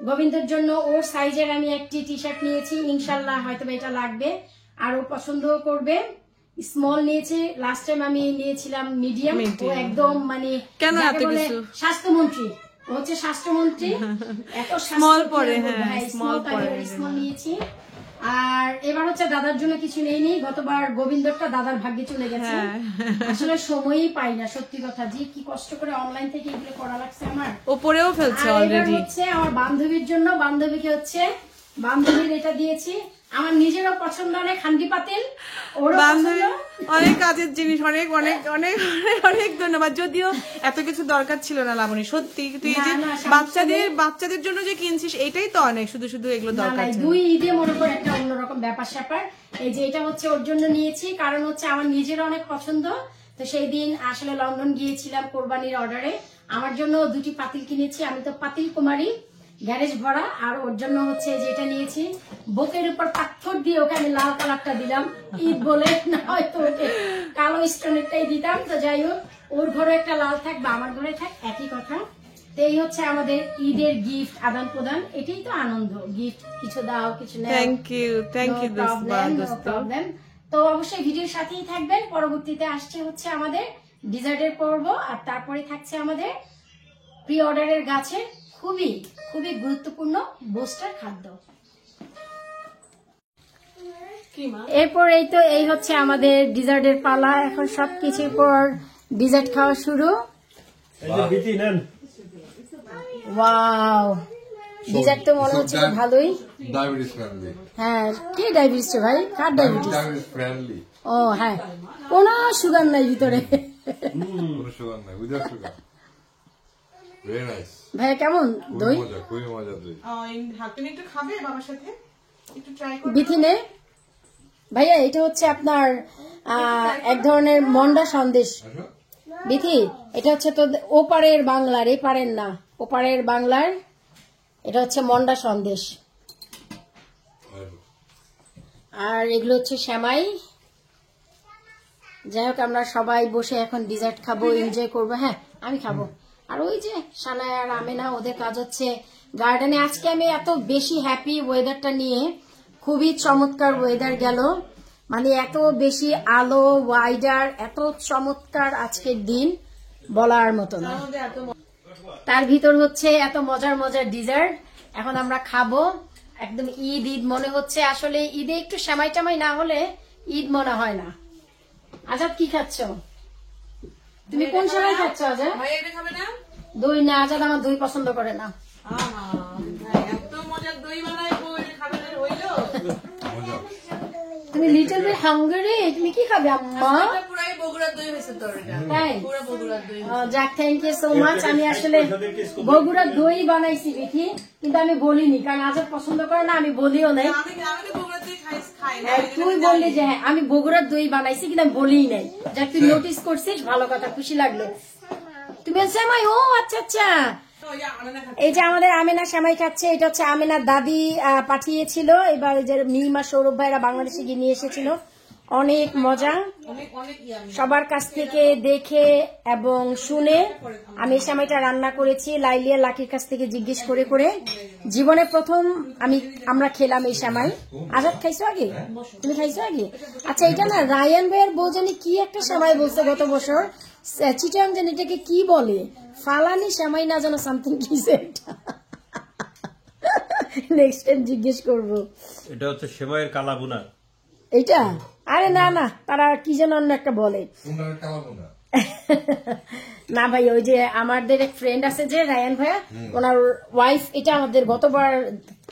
Speaker 1: গোবিন্দর জন্য ওর সাইজের আমি একটি টি শার্ট নিয়েছি, ইনশাল্লাহ হয়তো এটা লাগবে আর ও পছন্দও করবে। স্মল নিয়েছে, লাস্ট টাইম আমি নিয়েছিলাম মিডিয়াম। ও একদম মানে
Speaker 4: কেন
Speaker 1: যাকে
Speaker 4: এত
Speaker 1: বলে
Speaker 4: কিছু?
Speaker 1: স্বাস্থ্যমন্ত্রী, ও হচ্ছে স্বাস্থ্যমন্ত্রী। এত
Speaker 4: Small পরে, হ্যাঁ,
Speaker 1: স্মল
Speaker 4: small পরে।
Speaker 1: স্মল নিয়েছি। আর এবার হচ্ছে দাদার জন্য কিছু নেইনি, গতবার গোবিন্দরটা দাদার ভাগ্যে চলে গেছে। আসলে সময়ই পাই না, সত্যি কথা। যে কি কষ্ট করে অনলাইন থেকে এগুলো করা লাগছে আমার।
Speaker 4: ওপরেও ফেলছে
Speaker 1: আর এবার
Speaker 4: অলরেডি।
Speaker 1: হচ্ছে আমার বান্ধবীর জন্য, বান্ধবীকে হচ্ছে বান্ধবীর এটা দিয়েছি। আমার নিজেরও পছন্দ অনেক, হান্ডি পাতিল, ওরও
Speaker 4: বান্ধবী
Speaker 1: পছন্দ।
Speaker 4: অনেক কাজের জিনিস, অনেক অনেক অনেক অনেক ধন্যবাদ। যদিও এত কিছু দরকার ছিল না লাবণী, সত্যি। তুই যে
Speaker 1: না, সমস্যা
Speaker 4: বাচ্চাদের জন্য যে কিনছিস, এটাই তো অনেক। শুধু শুধু এগুলো
Speaker 1: না,
Speaker 4: দরকার
Speaker 1: না,
Speaker 4: ছিল।
Speaker 1: 2 ঈদে মনে করে একটা অন্যরকম ব্যাপার স্যাপার। এই যে এটা হচ্ছে ওর জন্য নিয়েছি, কারণ হচ্ছে আমার নিজের অনেক পছন্দ। তো সেই দিন আসলে লন্ডন গিয়েছিলাম কোরবানির অর্ডারে, আমার জন্য 2টি পাতিল কিনেছি। আমি তো পাতিল কুমারী, গ্যারেজ ভরা। আর ওর জন্য হচ্ছে যেটা নিয়েছি, বুকের উপর পাথর দিয়ে ওকে আমি লাল কালারটা দিলাম, ঈদ বলে, না হয়তো ওকে কালো স্টোনেরটাই দিতাম। তো যাই হোক, ওর ঘরে একটা লাল থাক বা আমার ঘরে থাক, একই কথা। তো এই হচ্ছে আমাদের ঈদের গিফট আদান প্রদান, এটাই তো আনন্দ। গিফট কিছু দাও, কিছু নেও।
Speaker 4: থ্যাংক ইউ দোস্ত।
Speaker 1: তো অবশ্যই ভিডিওর সাথেই থাকবেন। পরবর্তীতে আসছে হচ্ছে আমাদের ডিজার্টের পর্ব, আর তারপরে থাকছে আমাদের প্রি অর্ডারের গাছের খুবই খুবই গুরুত্বপূর্ণ বুস্টার খাদ্য। এরপর এই হচ্ছে আমাদের ডিজার্টের পালা। এখন সবকিছুর পর ডিজার্ট খাওয়া শুরু।
Speaker 2: এই যে বিতি নেন।
Speaker 1: ওয়াও, ডিজার্ট তো মনে হচ্ছে খুব ভালোই।
Speaker 5: Diabetes friendly.
Speaker 1: হ্যাঁ, কি ডায়াবেটিস ভাই? কার ডায়াবেটিস?
Speaker 5: Diabetes friendly.
Speaker 1: ও হ্যাঁ, কোনো সুগার নাই ভিতরে।
Speaker 5: কোনো sugar নাই, without sugar. Very nice.
Speaker 1: ভাইয়া কেমন দই?
Speaker 5: খুবই মজা দই।
Speaker 4: হাতে একটু খাবে বাবার সাথে, একটু ট্রাই করো।
Speaker 1: বিথিনে ভাইয়া, এটা হচ্ছে আপনার এক ধরনের মন্ডা সন্দেশ।
Speaker 5: আসো।
Speaker 1: বিথি, এটা হচ্ছে তো ওপারের বাংলার, এপারের না, ওপারের বাংলার। এটা হচ্ছে মন্ডা সন্দেশ। আর এগুলো হচ্ছে সেমাই। যাই হোক, আমরা সবাই বসে এখন ডিজার্ট খাবো, এনজয় করবো। হ্যাঁ, আমি খাবো। আর ওই যে সানায়া আর আমেনা, ওদের কাজ হচ্ছে গার্ডেনে আজকে আমি এত বেশি হ্যাপি ওয়েদারটা নিয়ে, খুবই চমৎকার ওয়েদার গেল, মানে এত বেশি আলো ওয়াইডার, এত চমৎকার আজকের দিন বলার মতো না। তার ভিতর হচ্ছে এত মজার মজার ডিজার্ট, এখন আমরা খাবো। একদম ঈদ ঈদ মনে হচ্ছে, আসলে ঈদে একটু সেমাই টামাই না হলে ঈদ মনে হয় না। আজাদ কি খাচ্ছ? তুমি কোন সেমাই খাচ্ছ আজাদ?
Speaker 4: ভাই এটা খাবে না?
Speaker 1: দই না, আজাদ আমার দই পছন্দ করে না।
Speaker 4: আহা, ভাই এত মজার দই বানায় বউ, এটা খাবে না হইলো?
Speaker 1: তুমি লিটল বিট হাঙ্গারি, তুমি কি খাবে আম্মা?
Speaker 4: এটা পুরাই বগুড়ার দই হয়েছে তোর, এটা
Speaker 1: তাই?
Speaker 4: পুরো বগুড়ার দই।
Speaker 1: যাক, থ্যাংক ইউ সো মাচ। আমি আসলে বগুড়ার দই বানাইছি দেখি, কিন্তু আমি বলিনি, কারণ আজাদ পছন্দ করে না, আমি বলিও নাই।
Speaker 4: আমি তো বগুড়ার দই খাই না।
Speaker 1: তুই বললি যে হ্যাঁ আমি বগুড়ার দই বানাইছি, কিন্তু আমি বলিই নাই। যাক, তুই নোটিস করছিস, ভালো কথা, খুশি লাগলো। তুমি সেমাই, ও আচ্ছা আচ্ছা। এই যে আমাদের আমেনা সেমাই খাচ্ছে, এটা হচ্ছে আমেনার দাদি পাঠিয়েছিল। এবার এই যে মিমা সৌরভ ভাইরা বাংলাদেশে গিয়ে নিয়ে এসেছিল, অনেক মজা। সবার কাছ থেকে দেখে এবং শুনে আমি এই সেমাইটা রান্না করেছি, লাইলিয়া লাকির কাছ থেকে জিজ্ঞেস করে করে। জীবনে প্রথম আমরা খেলাম এই সেমাই। আজাদ খাইছো আগে? তুমি খাইছো আগে? আচ্ছা, এটা না রায়ান ভাইয়ের বউ জানি কি একটা সেমাই বলছে গত বছর, চিটাং জানি এটাকে কি বলে, ফালানি সেমাই না যেন সামথিং কিছে, নেক্সট টাইম জিজ্ঞেস করবো।
Speaker 2: এটা হচ্ছে সেমাইয়ের কালাবুনা।
Speaker 1: এইটা? আরে না না, তারা কি যেন অন্য একটা বলে। না ভাই, ওই যে আমাদের এক ফ্রেন্ড আছে যে রায়ান ভাইয়া, ওনার ওয়াইফ এটা আমাদের গতবার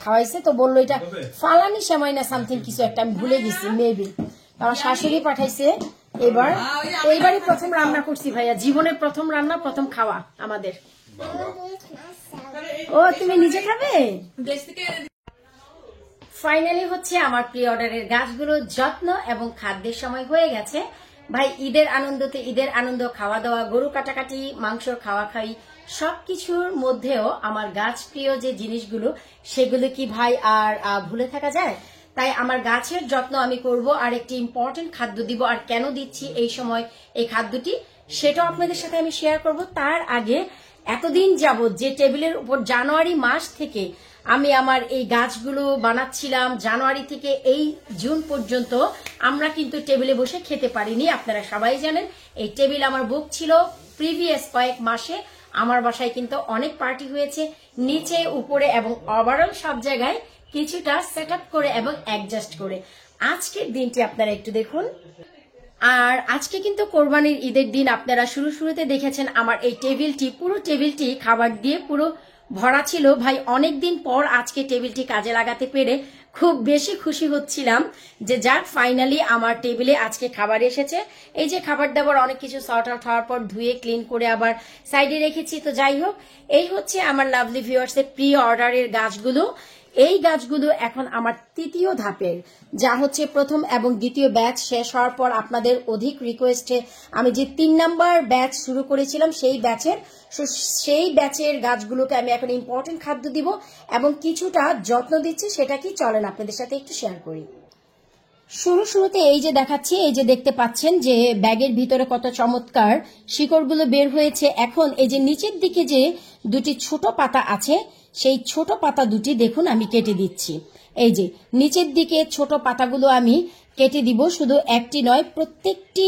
Speaker 1: খাওয়াইছে, তো বললো এটা ফালানি সেমাই না সামথিং কিছু একটা, আমি ভুলে গেছি মেবি। আমার শাশুড়ি পাঠাইছে। এইবারই প্রথম রান্না করছি ভাইয়া, জীবনের প্রথম রান্না, প্রথম খাওয়া আমাদের। ও তুমি নিজে খাবে?
Speaker 4: দেশ থেকে
Speaker 1: ফাইনালি হচ্ছে আমার প্রি অর্ডারের গাছগুলো যত্ন এবং খাদ্যের সময় হয়ে গেছে। ভাই ঈদের আনন্দতে, ঈদের আনন্দ, খাওয়া দাওয়া, গরু কাটাকাটি, মাংস খাওয়া খাই, সবকিছুর মধ্যেও আমার গাছ প্রিয় যে জিনিসগুলো, সেগুলো কি ভাই আর ভুলে থাকা যায়? তাই আমার গাছের যত্ন আমি করব, আর একটি ইম্পর্টেন্ট খাদ্য দিব। আর কেন দিচ্ছি এই সময় এই খাদ্যটি, সেটাও আপনাদের সাথে আমি শেয়ার করব। তার আগে এতদিন যাবত যে টেবিলের উপর জানুয়ারি মাস থেকে আমি আমার এই গাছগুলো বানাচ্ছিলাম, জানুয়ারি থেকে এই জুন পর্যন্ত আমরা কিন্তু টেবিলে বসে খেতে পারিনি, আপনারা সবাই জানেন। এই টেবিল আমার বুক ছিল। প্রিভিয়াস কয়েক মাসে আমার বাসায় কিন্তু অনেক পার্টি হয়েছে, নিচে উপরে এবং ওভারঅল সব জায়গায় কিছুটা সেট আপ করে এবং অ্যাডজাস্ট করে। আজকের দিনটি আপনারা একটু দেখুন। আর আজকে কিন্তু কোরবানির ঈদের দিন, আপনারা শুরুতে দেখেছেন আমার এই টেবিলটি, পুরো টেবিলটি খাবার দিয়ে পুরো ভরা ছিল। ভাই অনেকদিন পর আজকে টেবিলটি কাজে লাগাতে পেরে খুব বেশি খুশি হচ্ছিলাম যে যাক, ফাইনালি আমার টেবিলে আজকে খাবার এসেছে। এই যে খাবার দাবার অনেক কিছু সর্ট আউট হওয়ার পর ধুয়ে ক্লিন করে আবার সাইডে রেখেছি। তো যাই হোক, এই হচ্ছে আমার লাভলি ভিউয়ার্সের প্রি অর্ডারের গাছগুলো। এই গাছগুলো এখন আমার তৃতীয় ধাপের, যা হচ্ছে প্রথম এবং দ্বিতীয় ব্যাচ শেষ হওয়ার পর আপনাদের অধিক রিকোয়েস্টে আমি যে 3 নাম্বার ব্যাচ শুরু করেছিলাম সেই ব্যাচের গাছগুলোকে আমি এখন ইম্পর্টেন্ট খাদ্য দিব এবং কিছুটা যত্ন দিচ্ছি। সেটা কি চলেন আপনাদের সাথে একটু শেয়ার করি। শুরুতে এই যে দেখাচ্ছি, এই যে দেখতে পাচ্ছেন যে ব্যাগের ভিতরে কত চমৎকার শিকড়গুলো বের হয়েছে। এখন এই যে নিচের দিকে যে দুটি ছোট পাতা আছে, সেই ছোট পাতা দুটি দেখুন আমি কেটে দিচ্ছি। এই যে নিচের দিকে ছোট পাতাগুলো আমি কেটে দিব, শুধু একটি নয়, প্রত্যেকটি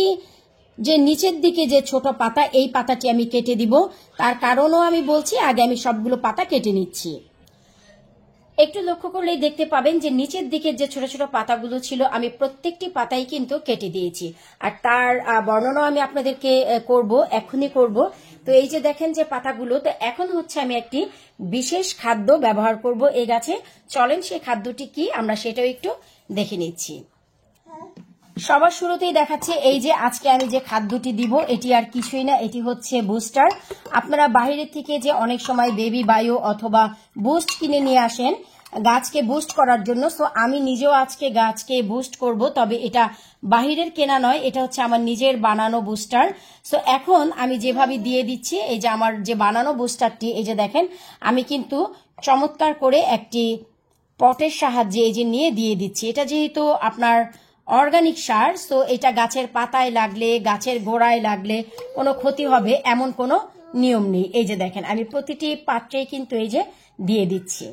Speaker 1: যে নিচের দিকে যে ছোট পাতা, এই পাতাটি আমি কেটে দিব। তার কারণও আমি বলছি, আগে আমি সবগুলো পাতা কেটে নিচ্ছি। একটু লক্ষ্য করলেই দেখতে পাবেন যে নিচের দিকে যে ছোট ছোট পাতাগুলো ছিল, আমি প্রত্যেকটি পাতাই কিন্তু কেটে দিয়েছি। আর তার বর্ণনা আমি আপনাদেরকে এখনই করব। তো এই যে দেখেন যে পাতাগুলো, তো এখন হচ্ছে আমি একটি বিশেষ খাদ্য ব্যবহার করব এই গাছে। চলেন সেই খাদ্যটি কি আমরা সেটাও একটু দেখে নিচ্ছি। সবার শুরুতেই দেখাচ্ছে এই যে আজকে আমি যে খাদ্যটি দিব, এটি আর কিছুই না, এটি হচ্ছে বুস্টার। আপনারা বাইরের থেকে যে অনেক সময় বেবি বায়ো অথবা বুস্ট কিনে নিয়ে আসেন গাছকে বুস্ট করার জন্য, সো আমি নিজেও আজকে গাছকে বুস্ট করব, তবে এটা বাহিরের কেনা নয়, এটা হচ্ছে আমার নিজের বানানো বুস্টার। সো এখন আমি যেভাবে দিয়ে দিচ্ছি, এই যে আমার যে বানানো বুস্টারটি, এই যে দেখেন আমি কিন্তু চমৎকার করে একটি পটের সাহায্যে এই যে নিয়ে দিয়ে দিচ্ছি। এটা যেহেতু আপনার অর্গানিক সার, সো এটা গাছের পাতায় লাগলে, গাছের গোড়ায় লাগলে কোনো ক্ষতি হবে এমন কোনো নিয়ম নেই। এই যে দেখেন আমি প্রতিটি পাত্রে কিন্তু এই যে দিয়ে দিচ্ছি।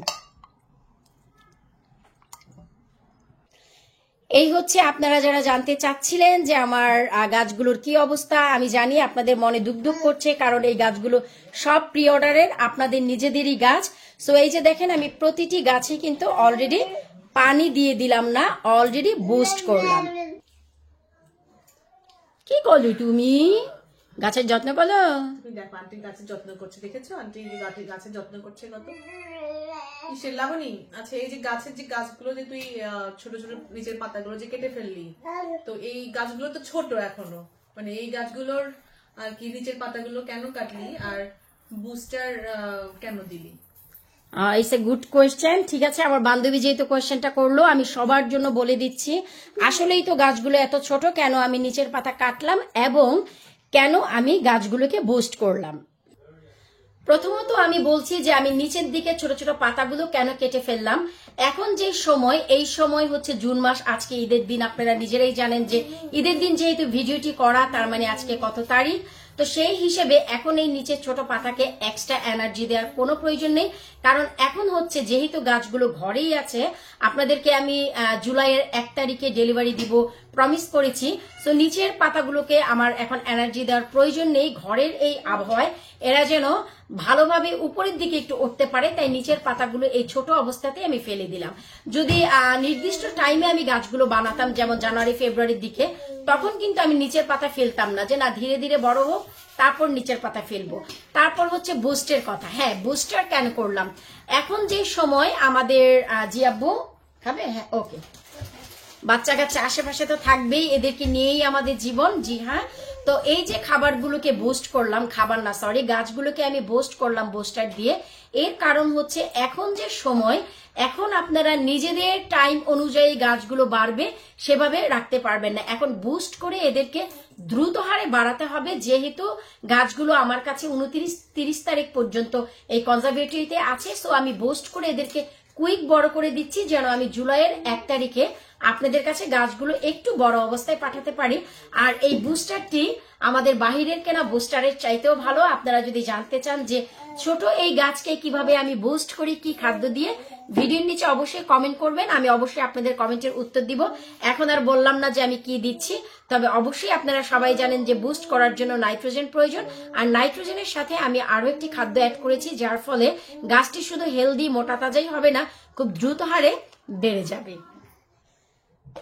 Speaker 1: এই হচ্ছে আপনারা যারা জানতে চাচ্ছিলেন যে আমার গাছগুলোর কি অবস্থা, আমি জানি আপনাদের মনে দুগদুগ করছে, কারণ এই গাছগুলো সব প্রি অর্ডারের, আপনাদের নিজেদেরই গাছ। সো এই যে দেখেন আমি প্রতিটি গাছে কিন্তু অলরেডি পানি দিয়ে দিলাম না, অলরেডি বুস্ট করলাম। কি করলি তুমি? গাছের যত্ন করলো?
Speaker 4: তুমি দেখো আন্টি গাছের যত্ন করছে, দেখেছো আন্টি গাছের যত্ন করছে কত কিসের লাবণী। আচ্ছা এই যে গাছের যে গাছগুলো যে তুই ছোট ছোট নিচের পাতাগুলো যে কেটে ফেললি, তো এই গাছগুলো তো ছোট এখনো, মানে এই গাছগুলোর আর কি নিচের পাতাগুলো কেন কাটলি আর বুস্টার কেন দিলি?
Speaker 1: It's a good question. ঠিক আছে, আমার বান্ধবী যেহেতু কোয়েশ্চেনটা করলো, আমি সবার জন্য বলে দিচ্ছি। আসলেই তো গাছগুলো এত ছোট, কেন আমি নিচের পাতা কাটলাম এবং কেন আমি গাছগুলোকে বুস্ট করলাম। প্রথমত আমি বলছি যে আমি নিচের দিকে ছোট ছোট পাতাগুলো কেন কেটে ফেললাম। এখন যে সময়, এই সময় হচ্ছে জুন মাস, আজকে ঈদের দিন, আপনারা নিজেরাই জানেন যে ঈদের দিন যেহেতু ভিডিওটি করা, তার মানে আজকে কত তারিখ, তো সেই হিসেবে এখন এই নিচের ছোট পাতাকে এক্সট্রা এনার্জি দেওয়ার কোনো প্রয়োজন নেই। কারণ এখন হচ্ছে যেহেতু গাছগুলো ঘরেই আছে, আপনাদেরকে আমি জুলাইয়ের 1 তারিখে ডেলিভারি দিব প্রমিস করেছি। সো নিচের পাতাগুলোকে আমার এখন এনার্জি দেওয়ার প্রয়োজন নেই। ঘরের এই আবহাওয়ায় এরা যেন ভালোভাবে উপরের দিকে একটু উঠতে পারে, তাই নিচের পাতাগুলো এই ছোট অবস্থাতে আমি ফেলে দিলাম। যদি নির্দিষ্ট টাইমে আমি গাছগুলো বানাতাম, যেমন জানুয়ারি ফেব্রুয়ারির দিকে, তখন কিন্তু আমি নিচের পাতা ফেলতাম না, যে না ধীরে ধীরে বড় হোক তারপর নিচের পাতা ফেলবো। তারপর হচ্ছে বুস্টের কথা। হ্যাঁ, বুস্টার কেন করলাম, এখন যে সময় আমাদের জিয়াব্বু খাবে, হ্যাঁ ওকে, বাচ্চা কাচ্চা আশেপাশে তো থাকবেই, এদেরকে নিয়েই আমাদের জীবন। জি হ্যাঁ, তো এই যে খাবারগুলোকে বুস্ট করলাম, খাবার না সরি, গাছগুলোকে আমি বুস্ট করলাম বুস্টার দিয়ে। এর কারণ হচ্ছে এখন যে সময়, এখন আপনারা নিজেদের টাইম অনুযায়ী গাছগুলো বাড়বে সেভাবে রাখতে পারবেন না। এখন বুস্ট করে এদেরকে দ্রুত হারে বাড়াতে হবে, যেহেতু গাছগুলো আমার কাছে 29-30 তারিখ পর্যন্ত এই কনজারভেটরিতে আছে। সো আমি বুস্ট করে এদেরকে কুইক বড় করে দিচ্ছি, যেন আমি জুলাইয়ের 1 তারিখে আপনাদের কাছে গাছগুলো একটু বড় অবস্থায় পাঠাতে পারি। আর এই বুস্টারটি আমাদের বাহিরের কেনা বুস্টারের চাইতেও ভালো। আপনারা যদি জানতে চান যে ছোট এই গাছকে কিভাবে আমি বুস্ট করি, কি খাদ্য দিয়ে, ভিডিওর নিচে অবশ্যই কমেন্ট করবেন, আমি অবশ্যই আপনাদের কমেন্টের উত্তর দিব। এখন আর বললাম না যে আমি কি দিচ্ছি, তবে অবশ্যই আপনারা সবাই জানেন যে বুস্ট করার জন্য নাইট্রোজেন প্রয়োজন। আর নাইট্রোজেনের সাথে আমি আরো একটি খাদ্য অ্যাড করেছি, যার ফলে গাছটি শুধু হেলদি মোটা তাজাই হবে না, খুব দ্রুত হারে বেড়ে যাবে।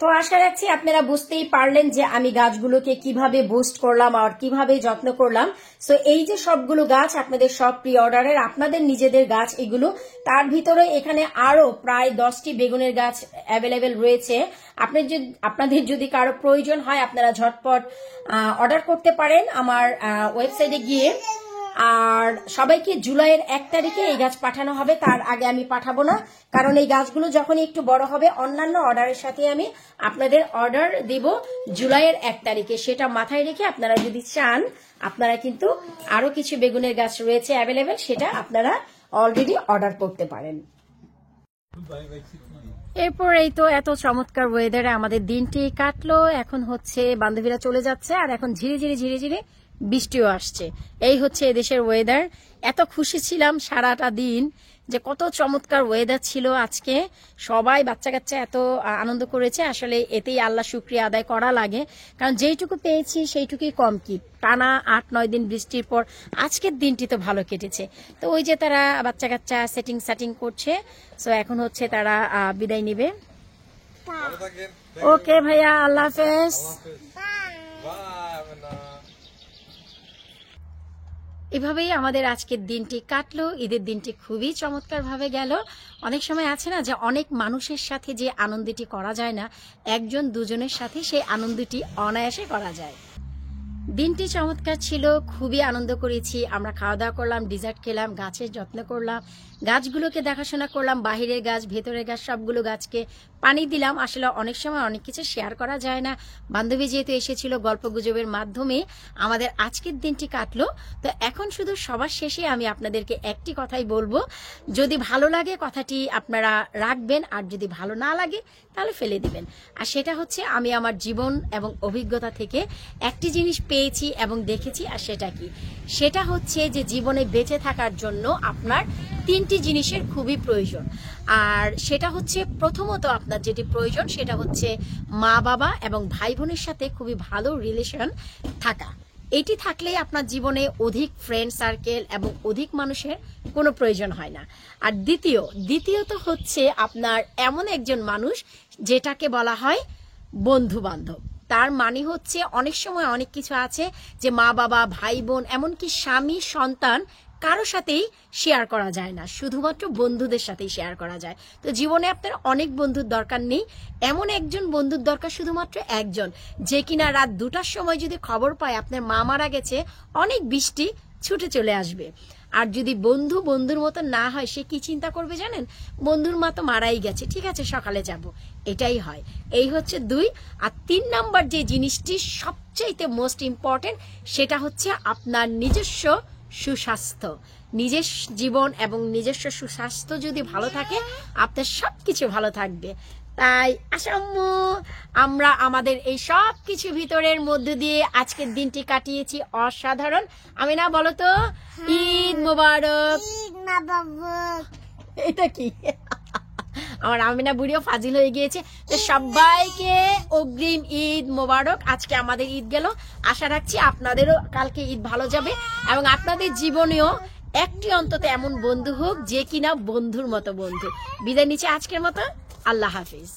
Speaker 1: তো আশা রাখছি আপনারা বুঝতেই পারলেন যে আমি গাছগুলোকে কিভাবে বুস্ট করলাম আর কিভাবে যত্ন করলাম। সো এই যে সবগুলো গাছ আপনাদের সব প্রি অর্ডারের, আপনাদের নিজেদের গাছ এগুলো, তার ভিতরে এখানে আরো প্রায় 10টি বেগুনের গাছ অ্যাভেলেবেল রয়েছে। আপনাদের যদি কারো প্রয়োজন হয় আপনারা ঝটপট অর্ডার করতে পারেন আমার ওয়েবসাইটে গিয়ে। আর সবাইকে জুলাইয়ের 1 তারিখে এই গাছ পাঠানো হবে, তার আগে আমি পাঠাবো না, কারণ এই গাছগুলো যখন একটু বড় হবে অন্যান্য অর্ডারের সাথে আমি আপনাদের অর্ডার দিব জুলাইয়ের 1 তারিখে। সেটা মাথায় রেখে আপনারা যদি চান, আপনারা কিন্তু আরো কিছু বেগুনের গাছ রয়েছে অ্যাভেলেবেল, সেটা আপনারা অলরেডি অর্ডার করতে পারেন। এরপর এই তো এত চমৎকার ওয়েদারে আমাদের দিনটি কাটলো। এখন হচ্ছে বান্ধবীরা চলে যাচ্ছে, আর এখন ধীরে ধীরে ধীরে ধীরে বৃষ্টিও আসছে। এই হচ্ছে এদেশের ওয়েদার। এত খুশি ছিলাম সারাটা দিন যে কত চমৎকার ওয়েদার ছিল আজকে। সবাই বাচ্চা কাচ্চা এত আনন্দ করেছে, আসলে এতেই আল্লাহ শুকরিয়া আদায় করা লাগে, কারণ যেইটুকু পেয়েছি সেইটুকুই কম। কি টানা 8-9 দিন বৃষ্টির পর আজকের দিনটি তো ভালো কেটেছে। তো ওই যে তারা বাচ্চা কাচ্চা সেটিং করছে, সো এখন হচ্ছে তারা বিদায় নিবে। ওকে ভাইয়া, আল্লাহ হাফেজ। এভাবেই আমাদের আজকের দিনটি কাটলো। ঈদের দিনটি খুবই চমৎকার ভাবে গেল। অনেক সময় আছে না যে অনেক মানুষের সাথে যে আনন্দটি করা যায় না, একজন দুজনের সাথে সেই আনন্দটি অনায়াসে করা যায়। দিনটি চমৎকার ছিল, খুবই আনন্দ করেছি। আমরা খাওয়া দাওয়া করলাম, ডিজার্ট খেলাম, গাছের যত্ন করলাম, গাছগুলোকে দেখাশোনা করলাম, বাহিরের গাছ ভেতরের গাছ সবগুলো গাছকে পানি দিলাম। আসলে অনেক সময় অনেক কিছু শেয়ার করা যায় না। বান্ধবী যেহেতু এসেছিল, গল্প গুজবের মাধ্যমে আমাদের আজকের দিনটি কাটলো। তো এখন শুধু সবার শেষে আমি আপনাদেরকে একটি কথাই বলবো, যদি ভালো লাগে কথাটি আপনারা রাখবেন, আর যদি ভালো না লাগে তাহলে ফেলে দিবেন। আর সেটা হচ্ছে আমি আমার জীবন এবং অভিজ্ঞতা থেকে একটি জিনিস পেয়েছি এবং দেখেছি। আর সেটা কি? সেটা হচ্ছে যে জীবনে বেঁচে থাকার জন্য আপনার তিনটি জিনিসের খুবই প্রয়োজন। আর সেটা হচ্ছে প্রথমত আপনার যেটি প্রয়োজন সেটা হচ্ছে মা বাবা এবং ভাই বোনের সাথে খুবই ভালো রিলেশন থাকা। এটি থাকলেই আপনার জীবনে অধিক ফ্রেন্ড সার্কেল এবং অধিক মানুষের কোনো প্রয়োজন হয় না। আর দ্বিতীয়ত হচ্ছে আপনার এমন একজন মানুষ যেটাকে বলা হয় বন্ধু বান্ধব। তার মানে হচ্ছে অনেক সময় অনেক কিছু আছে যে মা বাবা ভাই বোন এমনকি স্বামী সন্তান কারো সাথেই শেয়ার করা যায় না, শুধুমাত্র বন্ধুদের সাথেই শেয়ার করা যায়। তো জীবনে আপনার অনেক বন্ধুর দরকার নেই, এমন একজন বন্ধুর দরকার শুধুমাত্র একজন, যে কিনা রাত 2টার সময় যদি খবর পায় আপনার মা মারা গেছে অনেক বৃষ্টি ছুটে চলে আসবে। আর যদি বন্ধুর মতো না হয় সে কি চিন্তা করবে জানেন, বন্ধুর মা তো মারাই গেছে, ঠিক আছে সকালে যাব, এটাই হয়। এই হচ্ছে 2। আর 3 নাম্বার যে জিনিসটি সবচাইতে মোস্ট ইম্পর্টেন্ট সেটা হচ্ছে আপনার নিজস্ব সুস্বাস্থ্য। নিজের জীবন এবং নিজস্ব সুস্বাস্থ্য যদি ভালো থাকে আপনার সবকিছু ভালো থাকবে। তাই আসাম্মু আমরা আমাদের এই সব কিছু ভিতরের মধ্য দিয়ে আজকের দিনটি কাটিয়েছি অসাধারণ। আমি না বলো তো ঈদ মোবারক।
Speaker 3: Eat mother.
Speaker 1: এটা কি আমার আমিনা বুড়িও ফাজিল হয়ে গিয়েছে। তো সবাইকে অগ্রিম ঈদ মোবারক। আজকে আমাদের ঈদ গেল, আশা রাখছি আপনাদেরও কালকে ঈদ ভালো যাবে এবং আপনাদের জীবনেও একটি অন্তত এমন বন্ধু হোক যে কিনা বন্ধুর মতো বন্ধু। বিদায় নিচ্ছে আজকের মতো, আল্লাহ হাফিজ।